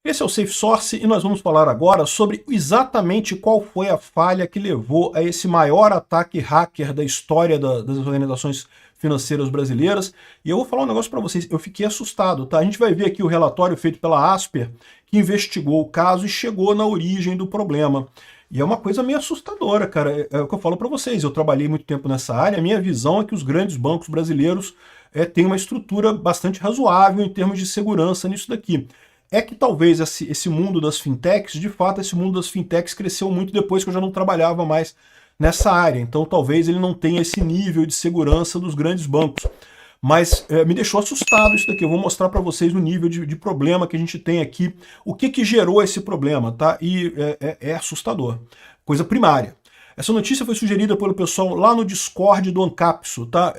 Esse é o Safe Source e nós vamos falar agora sobre exatamente qual foi a falha que levou a esse maior ataque hacker da história das organizações financeiras brasileiras. E eu vou falar um negócio para vocês, eu fiquei assustado, tá? A gente vai ver aqui o relatório feito pela Asper, que investigou o caso e chegou na origem do problema. E é uma coisa meio assustadora, cara. É o que eu falo para vocês, eu trabalhei muito tempo nessa área, a minha visão é que os grandes bancos brasileiros têm uma estrutura bastante razoável em termos de segurança nisso daqui. É que talvez esse mundo das fintechs, de fato, esse mundo das fintechs cresceu muito depois que eu já não trabalhava mais nessa área. Então talvez ele não tenha esse nível de segurança dos grandes bancos. Mas me deixou assustado isso daqui. Eu vou mostrar para vocês o nível de problema que a gente tem aqui, o que gerou esse problema, tá? E é assustador. Coisa primária. Essa notícia foi sugerida pelo pessoal lá no Discord do Ancapsu, tá?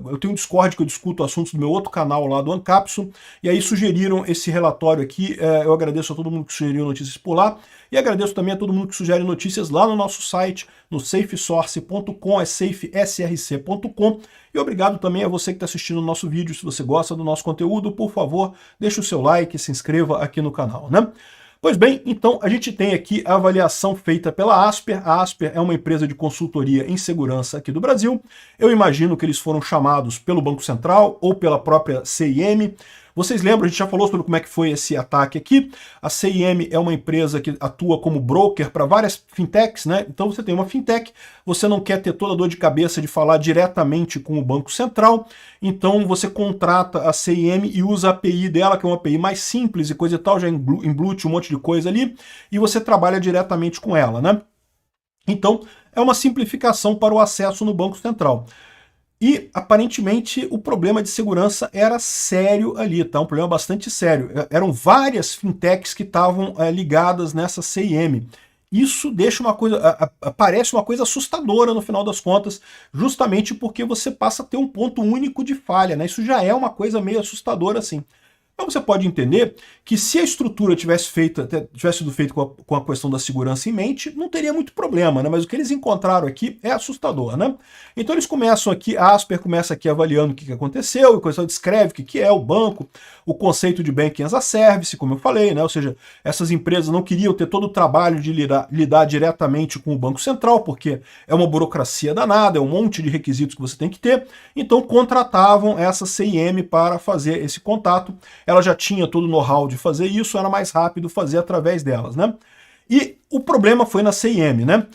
Eu tenho um Discord que eu discuto assuntos do meu outro canal lá do Ancapsu, e aí sugeriram esse relatório aqui. Eu agradeço a todo mundo que sugeriu notícias por lá, e agradeço também a todo mundo que sugere notícias lá no nosso site, no safesource.com, é safesrc.com, e obrigado também a você que está assistindo o nosso vídeo. Se você gosta do nosso conteúdo, por favor, deixe o seu like e se inscreva aqui no canal, né? Pois bem, então a gente tem aqui a avaliação feita pela Asper. A Asper é uma empresa de consultoria em segurança aqui do Brasil. Eu imagino que eles foram chamados pelo Banco Central ou pela própria CIM. Vocês lembram, a gente já falou sobre como é que foi esse ataque aqui. A CIM é uma empresa que atua como broker para várias fintechs, né? Então você tem uma fintech, você não quer ter toda a dor de cabeça de falar diretamente com o Banco Central, então você contrata a CIM e usa a API dela, que é uma API mais simples e coisa e tal, já emblute um monte de coisa ali, e você trabalha diretamente com ela, né? Então é uma simplificação para o acesso no Banco Central. E, aparentemente, o problema de segurança era sério ali, tá? Um problema bastante sério. Eram várias fintechs que estavam ligadas nessa CIM. Isso deixa uma coisa, parece uma coisa assustadora no final das contas, justamente porque você passa a ter um ponto único de falha, né? Isso já é uma coisa meio assustadora assim. Então você pode entender que se a estrutura tivesse sido feita com a questão da segurança em mente, não teria muito problema, né? Mas o que eles encontraram aqui é assustador, né? Então eles começam aqui, a Asper começa aqui avaliando o que aconteceu, e o pessoal descreve o que é o banco, o conceito de Banking as a Service, como eu falei, né? Ou seja, essas empresas não queriam ter todo o trabalho de lidar diretamente com o Banco Central, porque é uma burocracia danada, é um monte de requisitos que você tem que ter, então contratavam essa CIM para fazer esse contato. Ela já tinha todo o know-how de fazer isso, era mais rápido fazer através delas, né? E o problema foi na CIM, né?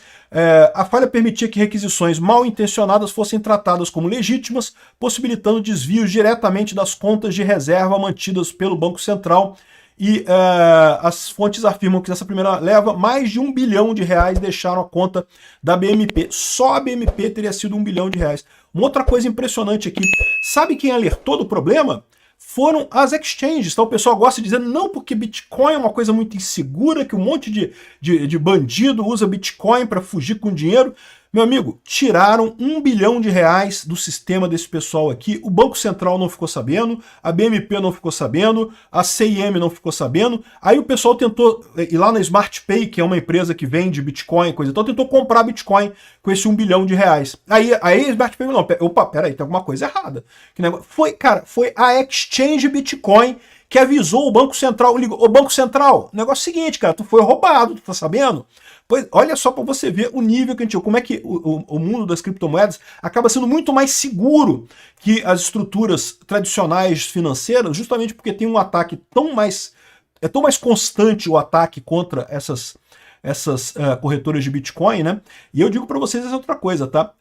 A falha permitia que requisições mal intencionadas fossem tratadas como legítimas, possibilitando desvios diretamente das contas de reserva mantidas pelo Banco Central. E as fontes afirmam que nessa primeira leva, mais de R$1 bilhão deixaram a conta da BMP. Só a BMP teria sido R$1 bilhão. Uma outra coisa impressionante aqui, sabe quem alertou do problema? Foram as exchanges. Então o pessoal gosta de dizer, não, porque Bitcoin é uma coisa muito insegura, que um monte de bandido usa Bitcoin para fugir com dinheiro. Meu amigo, tiraram R$1 bilhão do sistema desse pessoal aqui, o Banco Central não ficou sabendo, a BMP não ficou sabendo, a CIM não ficou sabendo, aí o pessoal tentou ir lá na SmartPay, que é uma empresa que vende Bitcoin, coisa e tal, tentou comprar Bitcoin com esse R$1 bilhão. Aí a SmartPay não, opa, peraí, tem alguma coisa errada. Foi a Exchange Bitcoin que avisou o Banco Central, ligou, ô Banco Central, o negócio é o seguinte, cara, tu foi roubado, tu tá sabendo? Pois, olha só para você ver o nível que a gente... Como é que o mundo das criptomoedas acaba sendo muito mais seguro que as estruturas tradicionais financeiras, justamente porque tem um ataque tão mais... É tão mais constante o ataque contra essas corretoras de Bitcoin, né? E eu digo para vocês essa outra coisa, tá?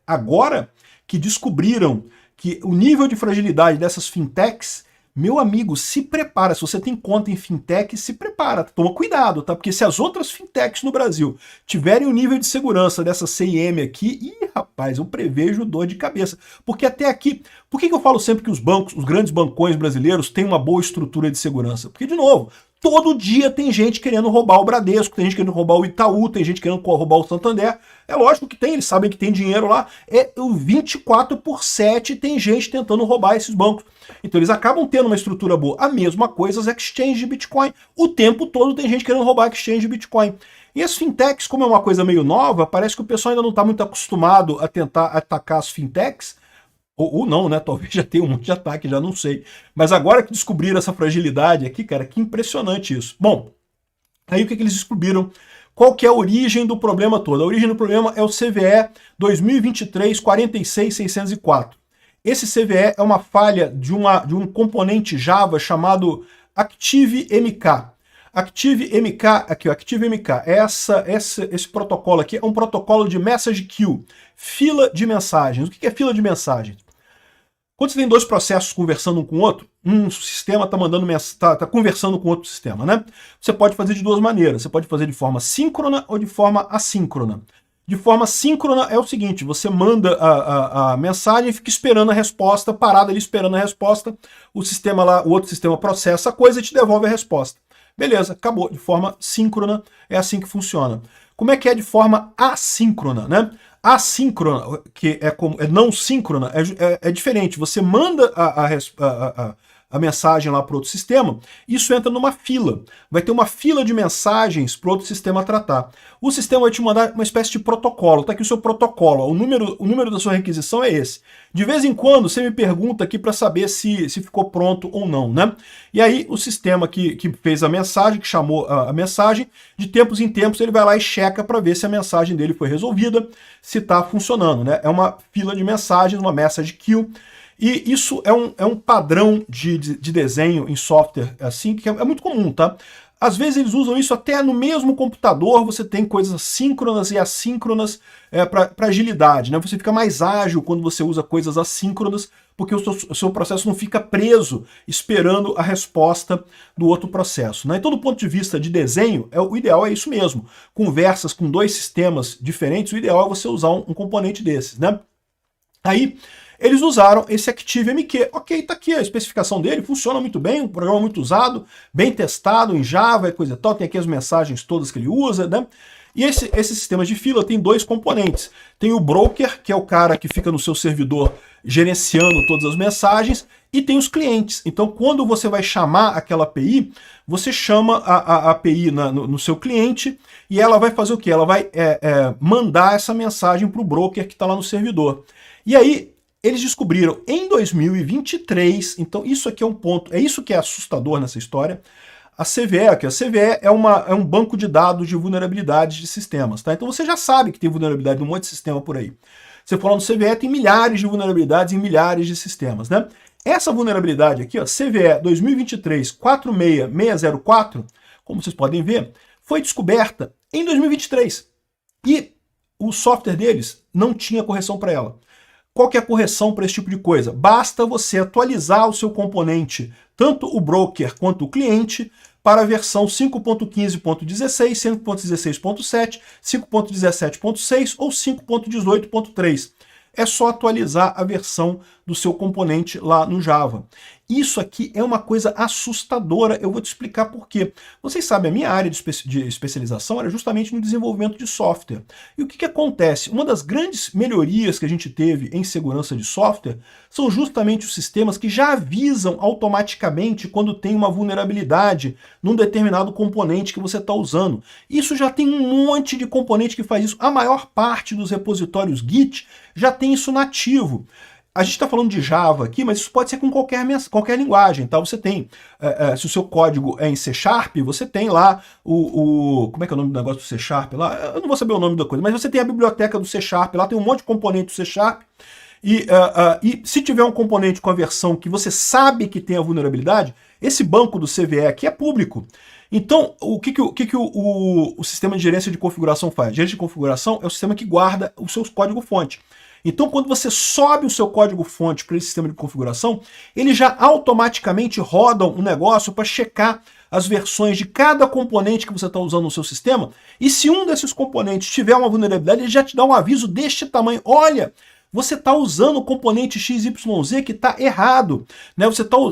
Agora que descobriram que o nível de fragilidade dessas fintechs, meu amigo, se prepara. Se você tem conta em fintech, se prepara. Toma cuidado, tá? Porque se as outras fintechs no Brasil tiverem o nível de segurança dessa CIM aqui, rapaz, eu prevejo dor de cabeça. Porque até aqui, por que eu falo sempre que os bancos, os grandes bancões brasileiros têm uma boa estrutura de segurança? Porque, de novo, todo dia tem gente querendo roubar o Bradesco, tem gente querendo roubar o Itaú, tem gente querendo roubar o Santander. É lógico que tem, eles sabem que tem dinheiro lá. O 24/7 tem gente tentando roubar esses bancos. Então eles acabam tendo uma estrutura boa. A mesma coisa as exchanges de Bitcoin. O tempo todo tem gente querendo roubar a exchange de Bitcoin. E as fintechs, como é uma coisa meio nova, parece que o pessoal ainda não está muito acostumado a tentar atacar as fintechs, Ou não, né? Talvez já tenha um monte de ataque, já não sei. Mas agora que descobriram essa fragilidade aqui, cara, que impressionante isso. Bom, aí o que eles descobriram? Qual que é a origem do problema todo? A origem do problema é o CVE 2023-46604. Esse CVE é uma falha de um componente Java chamado ActiveMK. ActiveMK, aqui, ó, ActiveMK, esse protocolo aqui é um protocolo de message queue, fila de mensagens. O que é fila de mensagens? Quando você tem dois processos conversando um com o outro, um sistema está conversando com outro sistema, né? Você pode fazer de duas maneiras. Você pode fazer de forma síncrona ou de forma assíncrona. De forma síncrona é o seguinte, você manda a mensagem e fica esperando a resposta, parado ali esperando a resposta, o sistema lá, o outro sistema processa a coisa e te devolve a resposta. Beleza, acabou. De forma síncrona é assim que funciona. Como é que é de forma assíncrona, né? Assíncrona, que é não síncrona, é diferente. Você manda a mensagem lá para outro sistema, isso entra numa fila. Vai ter uma fila de mensagens para outro sistema tratar. O sistema vai te mandar uma espécie de protocolo. Está aqui o seu protocolo. O número da sua requisição é esse. De vez em quando você me pergunta aqui para saber se ficou pronto ou não, né? E aí o sistema que fez a mensagem, que chamou a mensagem, de tempos em tempos ele vai lá e checa para ver se a mensagem dele foi resolvida, se está funcionando, né? É uma fila de mensagens, uma message queue. E isso é um padrão de desenho em software assim, que é muito comum, tá? Às vezes eles usam isso até no mesmo computador, você tem coisas síncronas e assíncronas para agilidade, né? Você fica mais ágil quando você usa coisas assíncronas, porque o seu processo não fica preso esperando a resposta do outro processo, né? Então, do ponto de vista de desenho, o ideal é isso mesmo. Conversas com dois sistemas diferentes, o ideal é você usar um componente desses, né? Aí, eles usaram esse ActiveMQ. Ok, tá aqui a especificação dele, funciona muito bem, um programa muito usado, bem testado em Java e coisa e tal, tem aqui as mensagens todas que ele usa, né? E esses sistemas de fila tem dois componentes. Tem o broker, que é o cara que fica no seu servidor gerenciando todas as mensagens, e tem os clientes. Então, quando você vai chamar aquela API, você chama a API no seu cliente e ela vai fazer o quê? Ela vai mandar essa mensagem para o broker que está lá no servidor. E aí, eles descobriram em 2023, então isso aqui é um ponto, é isso que é assustador nessa história, a CVE, que a CVE é um banco de dados de vulnerabilidades de sistemas, tá? Então você já sabe que tem vulnerabilidade num monte de sistema por aí. Você for lá no CVE, tem milhares de vulnerabilidades em milhares de sistemas, né? Essa vulnerabilidade aqui, ó, CVE 2023-46604, como vocês podem ver, foi descoberta em 2023. E o software deles não tinha correção para ela. Qual que é a correção para esse tipo de coisa? Basta você atualizar o seu componente, tanto o broker quanto o cliente, para a versão 5.15.16, 5.16.7, 5.17.6 ou 5.18.3. É só atualizar a versão do seu componente lá no Java. Isso aqui é uma coisa assustadora, eu vou te explicar por quê. Vocês sabem, a minha área de especialização era justamente no desenvolvimento de software. E o que acontece? Uma das grandes melhorias que a gente teve em segurança de software são justamente os sistemas que já avisam automaticamente quando tem uma vulnerabilidade num determinado componente que você está usando. Isso já tem um monte de componente que faz isso. A maior parte dos repositórios Git já tem isso nativo. A gente está falando de Java aqui, mas isso pode ser com qualquer linguagem, tá? Você tem, se o seu código é em C#, você tem lá como é que é o nome do negócio do C# lá? Eu não vou saber o nome da coisa, mas você tem a biblioteca do C#, lá tem um monte de componente do C#, e se tiver um componente com a versão que você sabe que tem a vulnerabilidade, esse banco do CVE aqui é público. Então, o que o sistema de gerência de configuração faz? Gerência de configuração é o sistema que guarda o seu código-fonte. Então, quando você sobe o seu código-fonte para esse sistema de configuração, ele já automaticamente roda um negócio para checar as versões de cada componente que você está usando no seu sistema, e se um desses componentes tiver uma vulnerabilidade, ele já te dá um aviso deste tamanho. Olha, você está usando o componente XYZ que está errado, né?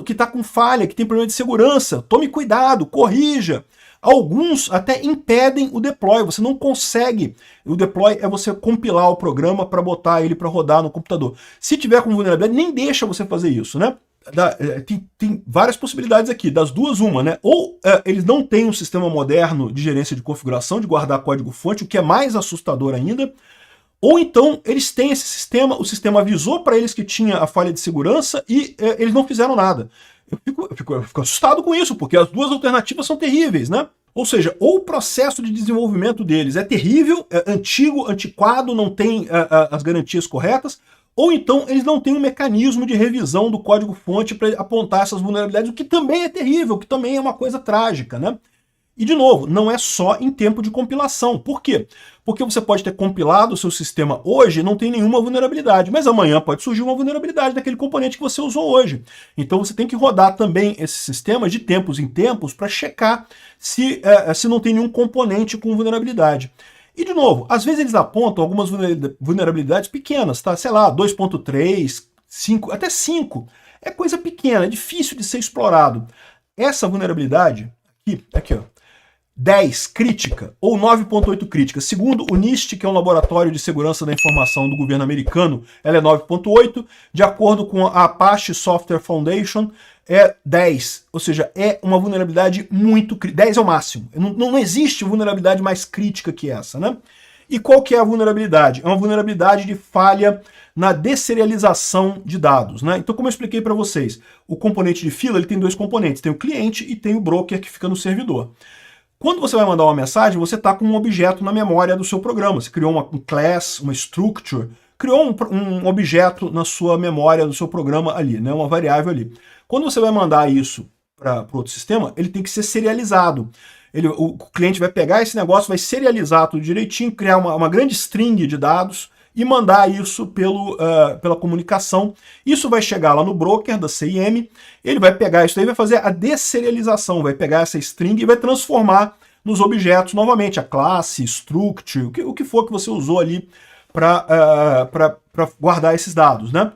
Que está com falha, que tem problema de segurança. Tome cuidado, corrija. Alguns até impedem o deploy, você não consegue. O deploy é você compilar o programa para botar ele para rodar no computador. Se tiver com vulnerabilidade, nem deixa você fazer isso, né? Tem várias possibilidades aqui, das duas uma, né? Ou eles não têm um sistema moderno de gerência de configuração, de guardar código-fonte, o que é mais assustador ainda, Ou então eles têm esse sistema, o sistema avisou para eles que tinha a falha de segurança e eles não fizeram nada. Eu fico assustado com isso, porque as duas alternativas são terríveis, né? Ou seja, ou o processo de desenvolvimento deles é terrível, é antigo, antiquado, não tem as garantias corretas, ou então eles não têm um mecanismo de revisão do código-fonte para apontar essas vulnerabilidades, o que também é terrível, o que também é uma coisa trágica, né? E, de novo, não é só em tempo de compilação. Por quê? Porque você pode ter compilado o seu sistema hoje e não tem nenhuma vulnerabilidade, mas amanhã pode surgir uma vulnerabilidade daquele componente que você usou hoje. Então você tem que rodar também esse sistema de tempos em tempos para checar se não tem nenhum componente com vulnerabilidade. E, de novo, às vezes eles apontam algumas vulnerabilidades pequenas, tá? Sei lá, 2.3, 5, até 5. É coisa pequena, é difícil de ser explorado. Essa vulnerabilidade, aqui ó, 10 crítica ou 9.8 crítica. Segundo o NIST, que é um laboratório de segurança da informação do governo americano, ela é 9.8. De acordo com a Apache Software Foundation, é 10. Ou seja, é uma vulnerabilidade muito crítica. 10 é o máximo. Não existe vulnerabilidade mais crítica que essa, né? E qual que é a vulnerabilidade? É uma vulnerabilidade de falha na desserialização de dados, né? Então, como eu expliquei para vocês, o componente de fila ele tem dois componentes. Tem o cliente e tem o broker que fica no servidor. Quando você vai mandar uma mensagem, você está com um objeto na memória do seu programa. Você criou um class, uma structure, criou um objeto na sua memória do seu programa ali, né? Uma variável ali. Quando você vai mandar isso para outro sistema, ele tem que ser serializado. O cliente vai pegar esse negócio, vai serializar tudo direitinho, criar uma grande string de dados e mandar isso pela comunicação. Isso vai chegar lá no broker da CIM, ele vai pegar isso aí, vai fazer a desserialização, vai pegar essa string e vai transformar nos objetos novamente, a classe, structure, o que for que você usou ali para guardar esses dados, né?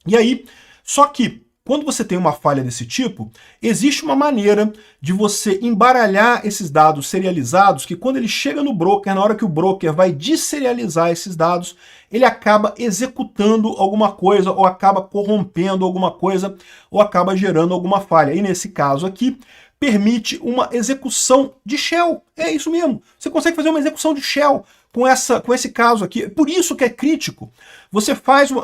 E aí, só que quando você tem uma falha desse tipo, existe uma maneira de você embaralhar esses dados serializados que quando ele chega no broker, na hora que o broker vai desserializar esses dados, ele acaba executando alguma coisa, ou acaba corrompendo alguma coisa, ou acaba gerando alguma falha. E nesse caso aqui, permite uma execução de shell. É isso mesmo. Você consegue fazer uma execução de shell com esse caso aqui. Por isso que é crítico. Você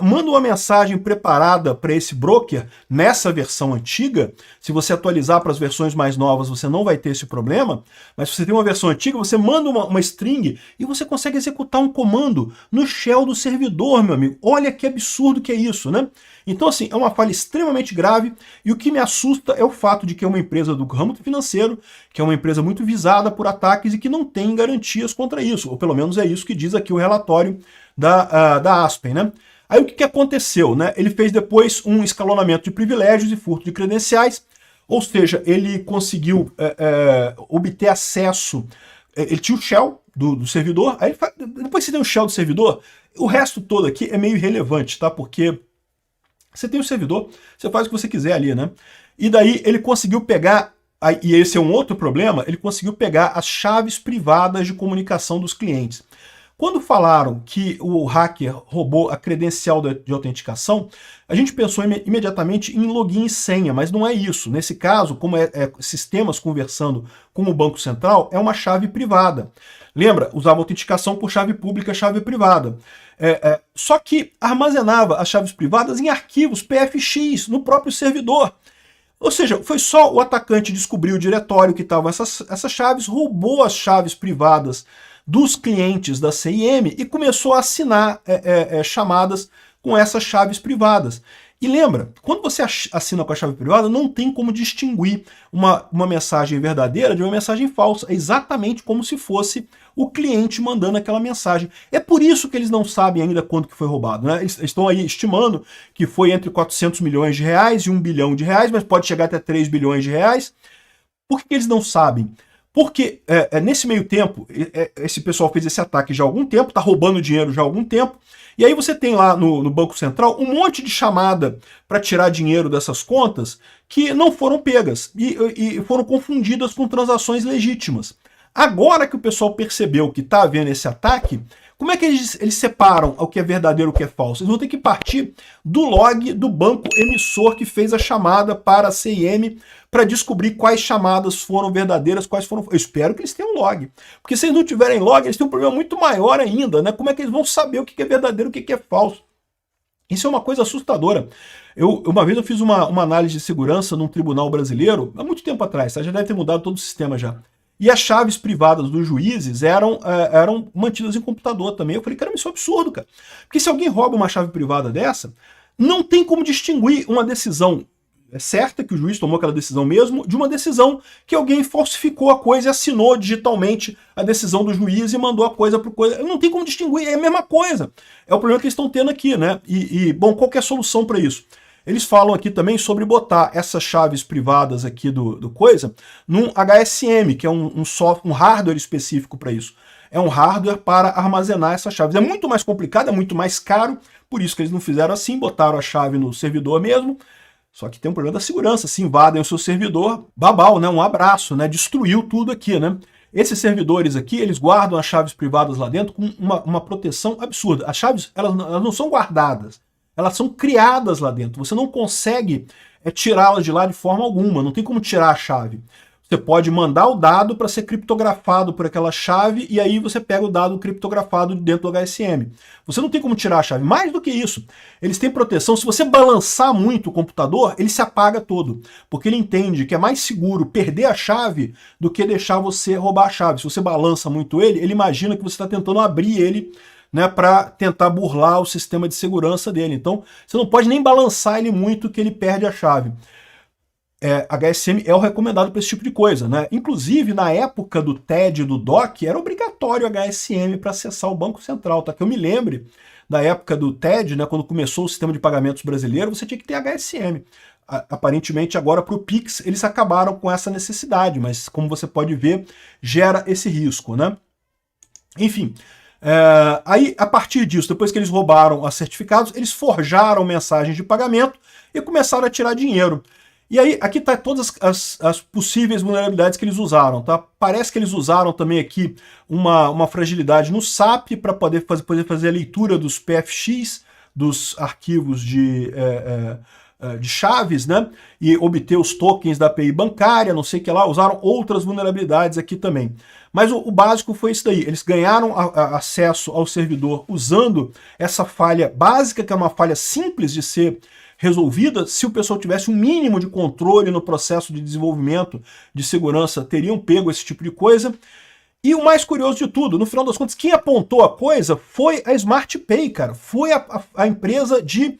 manda uma mensagem preparada para esse broker nessa versão antiga. Se você atualizar para as versões mais novas, você não vai ter esse problema. Mas se você tem uma versão antiga, você manda uma string e você consegue executar um comando no shell do servidor, meu amigo. Olha que absurdo que é isso, né? Então, assim, é uma falha extremamente grave e o que me assusta é o fato de que é uma empresa do ramo financeiro, que é uma empresa muito visada por ataques e que não tem garantias contra isso, ou pelo menos é isso que diz aqui o relatório da Aspen, né? Aí o que aconteceu, né? Ele fez depois um escalonamento de privilégios e furto de credenciais, ou seja, ele conseguiu obter acesso, ele tinha o shell do servidor, aí depois que você tem o shell do servidor, o resto todo aqui é meio irrelevante, tá? Porque você tem o servidor, você faz o que você quiser ali, né? E daí ele conseguiu pegar, e esse é um outro problema, ele conseguiu pegar as chaves privadas de comunicação dos clientes. Quando falaram que o hacker roubou a credencial de autenticação, a gente pensou imediatamente em login e senha, mas não é isso. Nesse caso, como sistemas conversando com o Banco Central, é uma chave privada. Lembra? Usava autenticação por chave pública, chave privada. Só que armazenava as chaves privadas em arquivos PFX, no próprio servidor. Ou seja, foi só o atacante descobrir o diretório que estavam essas chaves, roubou as chaves privadas dos clientes da CIM e começou a assinar chamadas com essas chaves privadas. E lembra, quando você assina com a chave privada, não tem como distinguir uma mensagem verdadeira de uma mensagem falsa. É exatamente como se fosse o cliente mandando aquela mensagem. É por isso que eles não sabem ainda quanto que foi roubado, né? Eles estão aí estimando que foi entre 400 milhões de reais e 1 bilhão de reais, mas pode chegar até 3 bilhões de reais. Por que eles não sabem? Porque nesse meio tempo, esse pessoal fez esse ataque já há algum tempo, está roubando dinheiro já há algum tempo, e aí você tem lá no Banco Central um monte de chamada para tirar dinheiro dessas contas que não foram pegas e foram confundidas com transações legítimas. Agora que o pessoal percebeu que está havendo esse ataque, Como é que eles separam o que é verdadeiro e o que é falso? Eles vão ter que partir do log do banco emissor que fez a chamada para a CIM para descobrir quais chamadas foram verdadeiras, quais foram... Eu espero que eles tenham log. Porque se eles não tiverem log, eles têm um problema muito maior ainda, né? Como é que eles vão saber o que é verdadeiro e o que é falso? Isso é uma coisa assustadora. Uma vez eu fiz uma análise de segurança num tribunal brasileiro, há muito tempo atrás, tá? Já deve ter mudado todo o sistema já. E as chaves privadas dos juízes eram mantidas em computador também. Eu falei, cara, isso é um absurdo, cara. Porque se alguém rouba uma chave privada dessa, não tem como distinguir uma decisão certa, que o juiz tomou aquela decisão mesmo, de uma decisão que alguém falsificou a coisa e assinou digitalmente a decisão do juiz e mandou a coisa para o coisa. Não tem como distinguir, é a mesma coisa. É o problema que eles estão tendo aqui, né? Bom, qual que é a solução para isso? Eles falam aqui também sobre botar essas chaves privadas aqui do coisa num HSM, que é um hardware específico para isso. É um hardware para armazenar essas chaves. É muito mais complicado, é muito mais caro, por isso que eles não fizeram assim, botaram a chave no servidor mesmo. Só que tem um problema da segurança, se invadem o seu servidor, babau, né? Um abraço, né? Destruiu tudo aqui, né? Esses servidores aqui, eles guardam as chaves privadas lá dentro com uma proteção absurda. As chaves, elas não são guardadas. Elas são criadas lá dentro. Você não consegue tirá-las de lá de forma alguma. Não tem como tirar a chave. Você pode mandar o dado para ser criptografado por aquela chave e aí você pega o dado criptografado dentro do HSM. Você não tem como tirar a chave. Mais do que isso, eles têm proteção. Se você balançar muito o computador, ele se apaga todo. Porque ele entende que é mais seguro perder a chave do que deixar você roubar a chave. Se você balança muito ele imagina que você está tentando abrir ele, né, para tentar burlar o sistema de segurança dele. Então, você não pode nem balançar ele muito que ele perde a chave. HSM é o recomendado para esse tipo de coisa, né? Inclusive, na época do TED e do DOC, era obrigatório HSM para acessar o Banco Central, tá? Que eu me lembre da época do TED, né, quando começou o sistema de pagamentos brasileiro, você tinha que ter HSM. Aparentemente, agora para o Pix, eles acabaram com essa necessidade, mas como você pode ver, gera esse risco, né? Enfim... aí, a partir disso, depois que eles roubaram os certificados, eles forjaram mensagens de pagamento e começaram a tirar dinheiro. E aí, aqui tá todas as possíveis vulnerabilidades que eles usaram, tá? Parece que eles usaram também aqui uma fragilidade no SAP para poder fazer a leitura dos PFX, dos arquivos de chaves, né? E obter os tokens da API bancária, não sei o que lá, usaram outras vulnerabilidades aqui também. Mas o básico foi isso daí, eles ganharam acesso ao servidor usando essa falha básica, que é uma falha simples de ser resolvida. Se o pessoal tivesse um mínimo de controle no processo de desenvolvimento de segurança, teriam pego esse tipo de coisa. E o mais curioso de tudo, no final das contas, quem apontou a coisa foi a SmartPay, cara. Foi a empresa de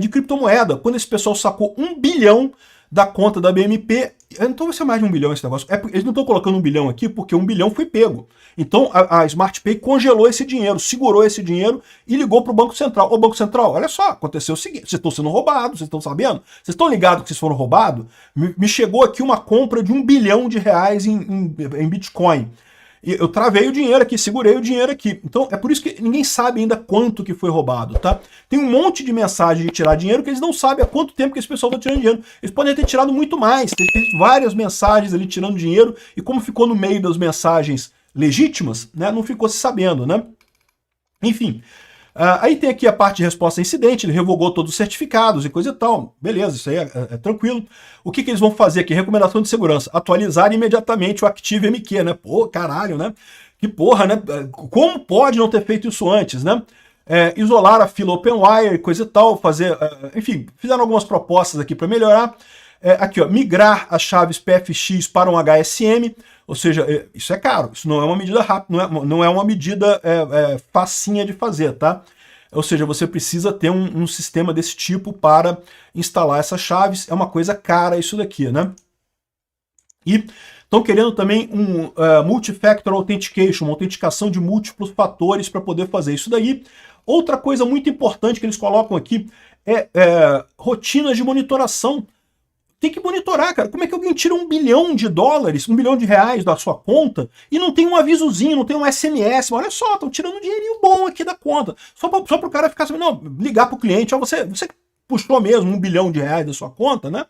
criptomoeda. Quando esse pessoal sacou 1 bilhão da conta da BMP, então vai ser mais de 1 bilhão esse negócio. Eles não estão colocando 1 bilhão aqui porque 1 bilhão foi pego. Então a SmartPay congelou esse dinheiro, segurou esse dinheiro e ligou para o Banco Central. Ô Banco Central, olha só, aconteceu o seguinte, vocês estão sendo roubados, vocês estão sabendo? Vocês estão ligados que vocês foram roubados? Me chegou aqui uma compra de 1 bilhão de reais em Bitcoin. E eu travei o dinheiro aqui, segurei o dinheiro aqui. Então é por isso que ninguém sabe ainda quanto que foi roubado, tá? Tem um monte de mensagem de tirar dinheiro que eles não sabem há quanto tempo que esse pessoal está tirando dinheiro. Eles podem ter tirado muito mais, tem várias mensagens ali tirando dinheiro, e como ficou no meio das mensagens legítimas, né, não ficou se sabendo, né? Enfim, aí tem aqui a parte de resposta a incidente, ele revogou todos os certificados e coisa e tal. Beleza, isso aí é tranquilo. O que eles vão fazer aqui? Recomendação de segurança. Atualizar imediatamente o ActiveMQ, né? Pô, caralho, né? Que porra, né? Como pode não ter feito isso antes, né? Isolar a fila OpenWire e coisa e tal, fazer... enfim, fizeram algumas propostas aqui para melhorar. Aqui, ó, migrar as chaves PFX para um HSM, ou seja, isso é caro, isso não é uma medida rápida, não é uma medida facinha de fazer, tá? Ou seja, você precisa ter um sistema desse tipo para instalar essas chaves, é uma coisa cara isso daqui, né? E estão querendo também um Multi-Factor Authentication, uma autenticação de múltiplos fatores para poder fazer isso daí. Outra coisa muito importante que eles colocam aqui é rotinas de monitoração. Tem que monitorar, cara. Como é que alguém tira $1 bilhão, $1 bilhão da sua conta e não tem um avisozinho, não tem um SMS? Olha só, estão tirando um dinheirinho bom aqui da conta. Só para o cara ficar sabendo, não, ligar para o cliente, ó, você puxou mesmo $1 bilhão da sua conta, né?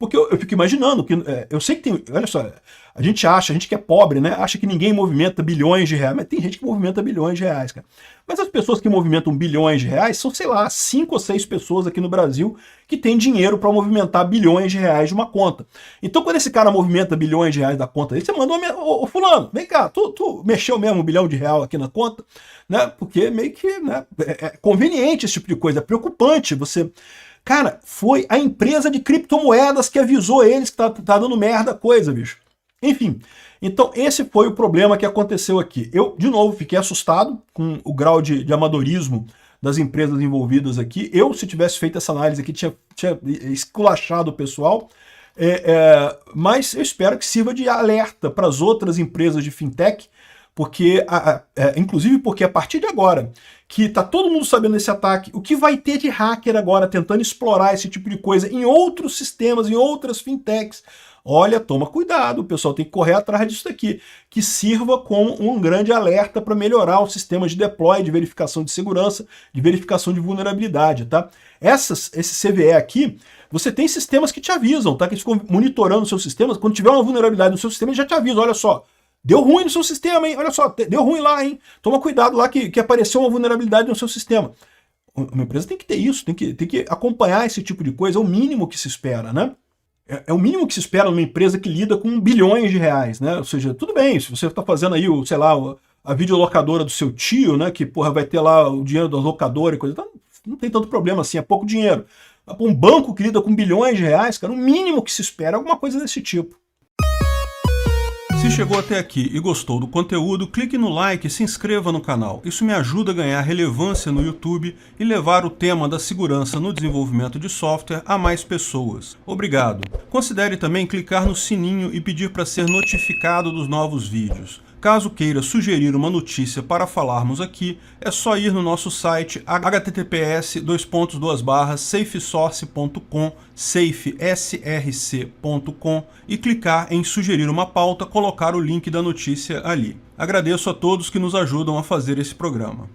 Porque eu fico imaginando, que eu sei que tem, olha só, a gente que é pobre, né, acha que ninguém movimenta bilhões de reais, mas tem gente que movimenta bilhões de reais, cara. Mas as pessoas que movimentam bilhões de reais são, sei lá, 5 ou 6 pessoas aqui no Brasil que têm dinheiro para movimentar bilhões de reais de uma conta. Então, quando esse cara movimenta bilhões de reais da conta dele, você manda ô fulano, vem cá, tu mexeu mesmo 1 bilhão de real aqui na conta? Né? Porque meio que, né, é conveniente esse tipo de coisa, é preocupante você... Cara, foi a empresa de criptomoedas que avisou eles que tá dando merda a coisa, bicho. Enfim, então esse foi o problema que aconteceu aqui. Eu, de novo, fiquei assustado com o grau de amadorismo das empresas envolvidas aqui. Eu, se tivesse feito essa análise aqui, tinha esculachado o pessoal. Mas eu espero que sirva de alerta para as outras empresas de fintech, porque, inclusive porque a partir de agora, que tá todo mundo sabendo desse ataque, o que vai ter de hacker agora tentando explorar esse tipo de coisa em outros sistemas, em outras fintechs, olha, toma cuidado, o pessoal tem que correr atrás disso daqui, que sirva como um grande alerta para melhorar o sistema de deploy, de verificação de segurança, de verificação de vulnerabilidade, tá? Esse CVE aqui, você tem sistemas que te avisam, tá? Que eles ficam monitorando os seus sistemas, quando tiver uma vulnerabilidade no seu sistema, eles já te avisam, olha só, deu ruim no seu sistema, hein? Olha só, deu ruim lá, hein? Toma cuidado lá que apareceu uma vulnerabilidade no seu sistema. Uma empresa tem que ter isso, tem que acompanhar esse tipo de coisa, é o mínimo que se espera, né? É o mínimo que se espera numa empresa que lida com bilhões de reais, né? Ou seja, tudo bem, se você está fazendo aí, sei lá, a videolocadora do seu tio, né? Que, porra, vai ter lá o dinheiro da locadora e coisa, então não tem tanto problema assim, é pouco dinheiro. Um banco que lida com bilhões de reais, cara, o mínimo que se espera é alguma coisa desse tipo. Se chegou até aqui e gostou do conteúdo, clique no like e se inscreva no canal. Isso me ajuda a ganhar relevância no YouTube e levar o tema da segurança no desenvolvimento de software a mais pessoas. Obrigado. Considere também clicar no sininho e pedir para ser notificado dos novos vídeos. Caso queira sugerir uma notícia para falarmos aqui, é só ir no nosso site https://safesource.com, safesrc.com e clicar em sugerir uma pauta, colocar o link da notícia ali. Agradeço a todos que nos ajudam a fazer esse programa.